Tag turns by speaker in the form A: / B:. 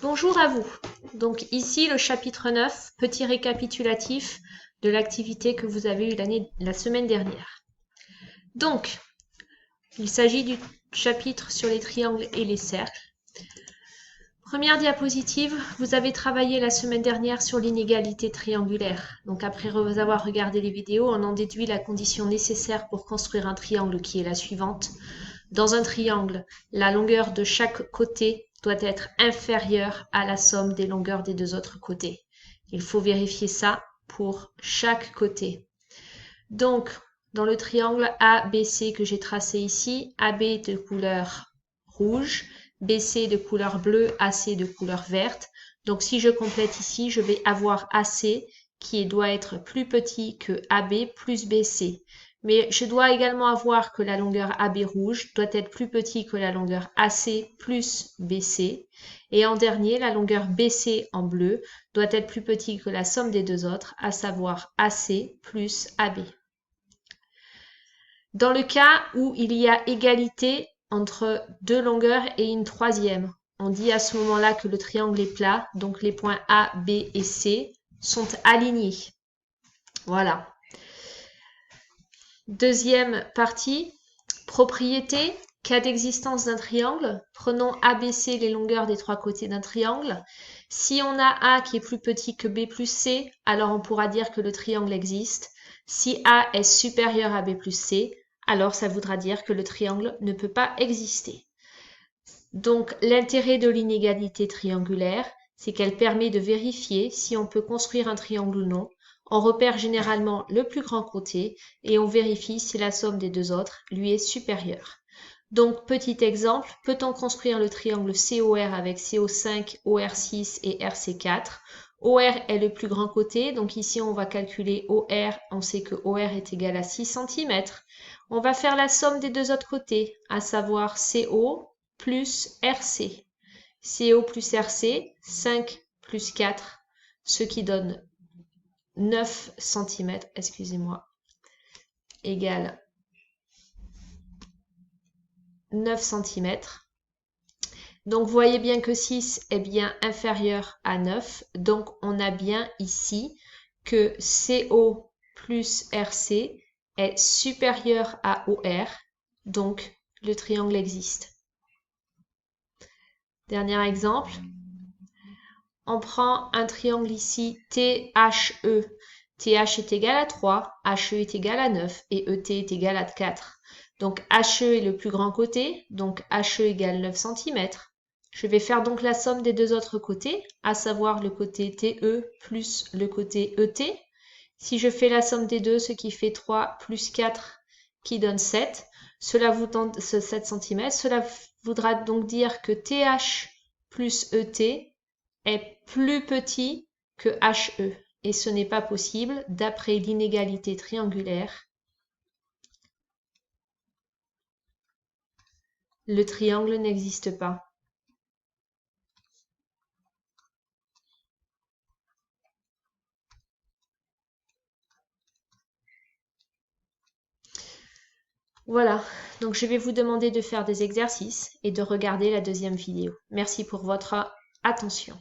A: Bonjour à vous. Donc ici le chapitre 9, petit récapitulatif de l'activité que vous avez eue la semaine dernière. Donc, il s'agit du chapitre sur les triangles et les cercles. Première diapositive, vous avez travaillé la semaine dernière sur l'inégalité triangulaire. Donc après avoir regardé les vidéos, on en déduit la condition nécessaire pour construire un triangle qui est la suivante. Dans un triangle, la longueur de chaque côté doit être inférieure à la somme des longueurs des deux autres côtés. Il faut vérifier ça pour chaque côté. Donc, dans le triangle ABC que j'ai tracé ici, AB de couleur rouge, BC de couleur bleue, AC de couleur verte. Donc, si je complète ici, je vais avoir AC qui doit être plus petit que AB plus BC. Mais je dois également avoir que la longueur AB rouge doit être plus petit que la longueur AC plus BC. Et en dernier, la longueur BC en bleu doit être plus petit que la somme des deux autres, à savoir AC plus AB. Dans le cas où il y a égalité entre deux longueurs et une troisième, on dit à ce moment-là que le triangle est plat, donc les points A, B et C sont alignés. Voilà. Deuxième partie, propriété, cas d'existence d'un triangle. Prenons ABC les longueurs des trois côtés d'un triangle. Si on a A qui est plus petit que B plus C, alors on pourra dire que le triangle existe. Si A est supérieur à B plus C, alors ça voudra dire que le triangle ne peut pas exister. Donc l'intérêt de l'inégalité triangulaire, c'est qu'elle permet de vérifier si on peut construire un triangle ou non. On repère généralement le plus grand côté et on vérifie si la somme des deux autres lui est supérieure. Donc, petit exemple, peut-on construire le triangle COR avec CO5, OR6 et RC4? OR est le plus grand côté, donc ici on va calculer OR, on sait que OR est égal à 6 cm. On va faire la somme des deux autres côtés, à savoir CO plus RC. CO plus RC, 5 plus 4, ce qui donne 9 cm, excusez-moi, égale 9 cm. Donc, vous voyez bien que 6 est bien inférieur à 9. Donc, on a bien ici que CO plus RC est supérieur à OR. Donc, le triangle existe. Dernier exemple. On prend un triangle ici THE. TH est égal à 3, HE est égal à 9 et ET est égal à 4. Donc HE est le plus grand côté, donc HE égale 9 cm. Je vais faire donc la somme des deux autres côtés, à savoir le côté TE plus le côté ET. Si je fais la somme des deux, ce qui fait 3 plus 4 qui donne 7, cela vous donne 7 cm. Cela voudra donc dire que TH plus ET est plus petit que HE. Et ce n'est pas possible d'après l'inégalité triangulaire. Le triangle n'existe pas. Voilà, donc je vais vous demander de faire des exercices et de regarder la deuxième vidéo. Merci pour votre attention.